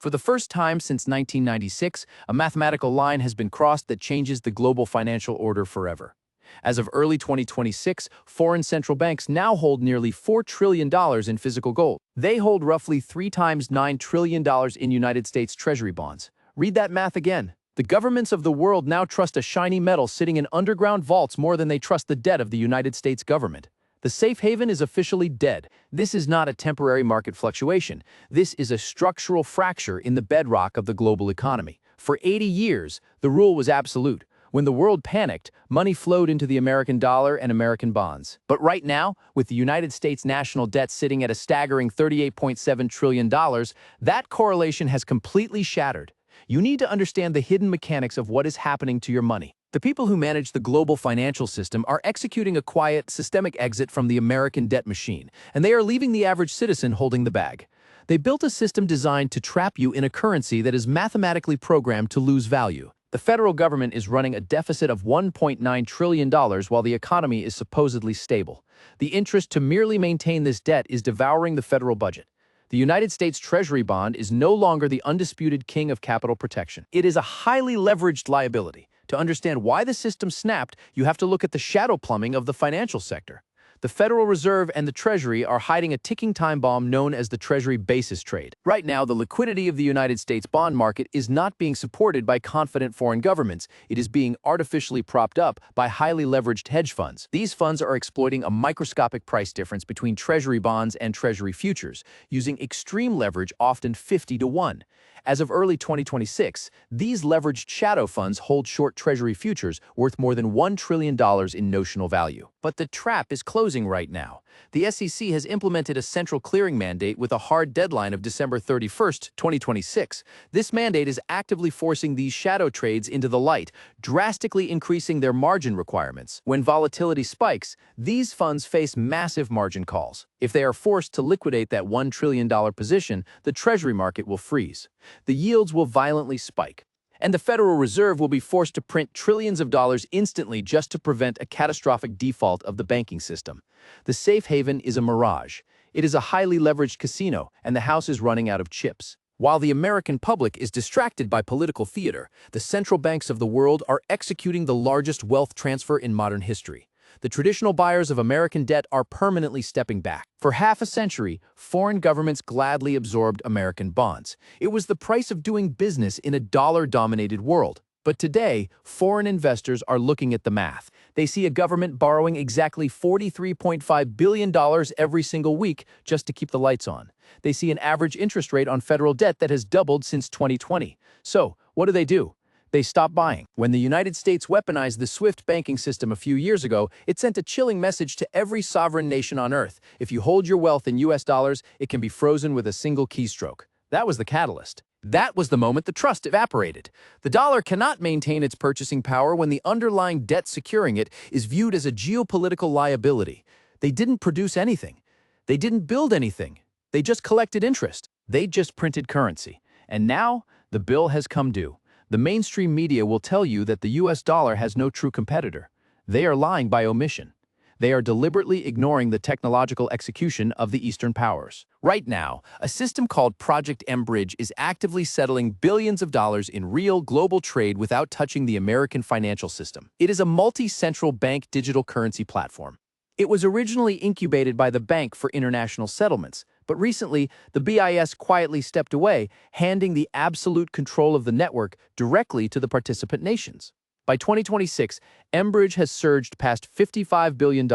For the first time since 1996, a mathematical line has been crossed that changes the global financial order forever. As of early 2026, foreign central banks now hold nearly $4 trillion in physical gold. They hold roughly 3 times $9 trillion in United States Treasury bonds. Read that math again. The governments of the world now trust a shiny metal sitting in underground vaults more than they trust the debt of the United States government. The safe haven is officially dead. This is not a temporary market fluctuation. This is a structural fracture in the bedrock of the global economy. For 80 years, the rule was absolute. When the world panicked, money flowed into the American dollar and American bonds. But right now, with the United States national debt sitting at a staggering $38.7 trillion, that correlation has completely shattered. You need to understand the hidden mechanics of what is happening to your money. The people who manage the global financial system are executing a quiet, systemic exit from the American debt machine, and they are leaving the average citizen holding the bag. They built a system designed to trap you in a currency that is mathematically programmed to lose value. The federal government is running a deficit of $1.9 trillion while the economy is supposedly stable. The interest to merely maintain this debt is devouring the federal budget. The United States Treasury bond is no longer the undisputed king of capital protection. It is a highly leveraged liability. To understand why the system snapped, you have to look at the shadow plumbing of the financial sector. The Federal Reserve and the Treasury are hiding a ticking time bomb known as the Treasury basis trade. Right now, the liquidity of the United States bond market is not being supported by confident foreign governments. It is being artificially propped up by highly leveraged hedge funds. These funds are exploiting a microscopic price difference between Treasury bonds and Treasury futures, using extreme leverage, often 50 to 1. As of early 2026, these leveraged shadow funds hold short Treasury futures worth more than $1 trillion in notional value. But the trap is closing right now. The SEC has implemented a central clearing mandate with a hard deadline of December 31st, 2026. This mandate is actively forcing these shadow trades into the light, drastically increasing their margin requirements. When volatility spikes, these funds face massive margin calls. If they are forced to liquidate that $1 trillion position, the Treasury market will freeze. The yields will violently spike, and the Federal Reserve will be forced to print trillions of dollars instantly just to prevent a catastrophic default of the banking system. The safe haven is a mirage. It is a highly leveraged casino, and the house is running out of chips. While the American public is distracted by political theater, the central banks of the world are executing the largest wealth transfer in modern history. The traditional buyers of American debt are permanently stepping back. For half a century, foreign governments gladly absorbed American bonds. It was the price of doing business in a dollar-dominated world. But today, foreign investors are looking at the math. They see a government borrowing exactly $43.5 billion every single week just to keep the lights on. They see an average interest rate on federal debt that has doubled since 2020. So, what do? They stop buying. When the United States weaponized the SWIFT banking system a few years ago, it sent a chilling message to every sovereign nation on Earth. If you hold your wealth in US dollars, it can be frozen with a single keystroke. That was the catalyst. That was the moment the trust evaporated. The dollar cannot maintain its purchasing power when the underlying debt securing it is viewed as a geopolitical liability. They didn't produce anything. They didn't build anything. They just collected interest. They just printed currency. And now, the bill has come due. The mainstream media will tell you that the US dollar has no true competitor. They are lying by omission. They are deliberately ignoring the technological execution of the Eastern powers. Right now, a system called Project M-Bridge is actively settling billions of dollars in real global trade without touching the American financial system. It is a multi-central bank digital currency platform. It was originally incubated by the Bank for International Settlements, but recently, the BIS quietly stepped away, handing the absolute control of the network directly to the participant nations. By 2026, M-Bridge has surged past $55 billion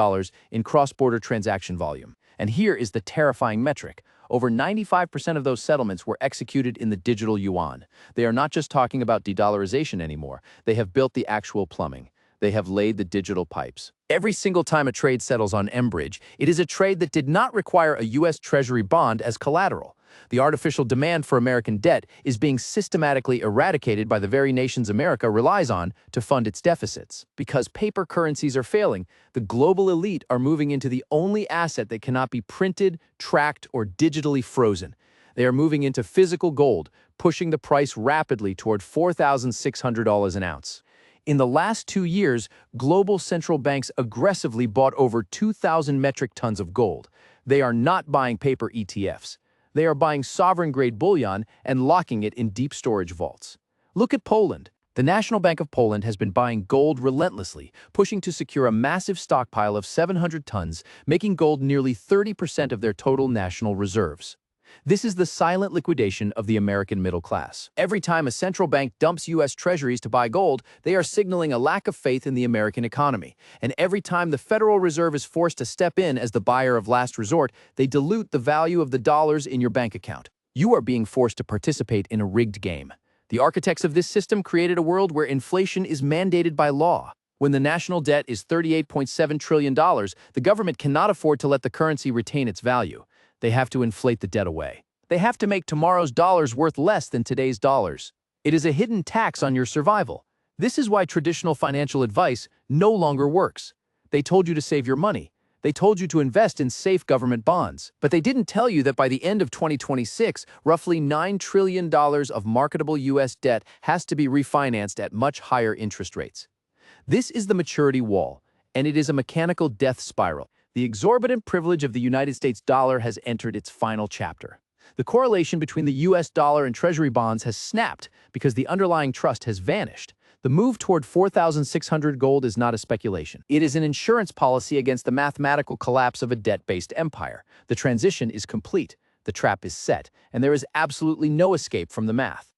in cross-border transaction volume. And here is the terrifying metric. Over 95% of those settlements were executed in the digital yuan. They are not just talking about de-dollarization anymore. They have built the actual plumbing. They have laid the digital pipes. Every single time a trade settles on M-Bridge, it is a trade that did not require a US Treasury bond as collateral. The artificial demand for American debt is being systematically eradicated by the very nations America relies on to fund its deficits. Because paper currencies are failing, the global elite are moving into the only asset that cannot be printed, tracked, or digitally frozen. They are moving into physical gold, pushing the price rapidly toward $4,600 an ounce. In the last 2 years, global central banks aggressively bought over 2,000 metric tons of gold. They are not buying paper ETFs. They are buying sovereign-grade bullion and locking it in deep storage vaults. Look at Poland. The National Bank of Poland has been buying gold relentlessly, pushing to secure a massive stockpile of 700 tons, making gold nearly 30% of their total national reserves. This is the silent liquidation of the American middle class. Every time a central bank dumps US Treasuries to buy gold, they are signaling a lack of faith in the American economy. And every time the Federal Reserve is forced to step in as the buyer of last resort, they dilute the value of the dollars in your bank account. You are being forced to participate in a rigged game. The architects of this system created a world where inflation is mandated by law. When the national debt is $38.7 trillion, the government cannot afford to let the currency retain its value. They have to inflate the debt away. They have to make tomorrow's dollars worth less than today's dollars. It is a hidden tax on your survival. This is why traditional financial advice no longer works. They told you to save your money. They told you to invest in safe government bonds. But they didn't tell you that by the end of 2026, roughly $9 trillion of marketable US debt has to be refinanced at much higher interest rates. This is the maturity wall, and it is a mechanical death spiral. The exorbitant privilege of the United States dollar has entered its final chapter. The correlation between the US dollar and Treasury bonds has snapped because the underlying trust has vanished. The move toward 4,600 gold is not a speculation. It is an insurance policy against the mathematical collapse of a debt-based empire. The transition is complete, the trap is set, and there is absolutely no escape from the math.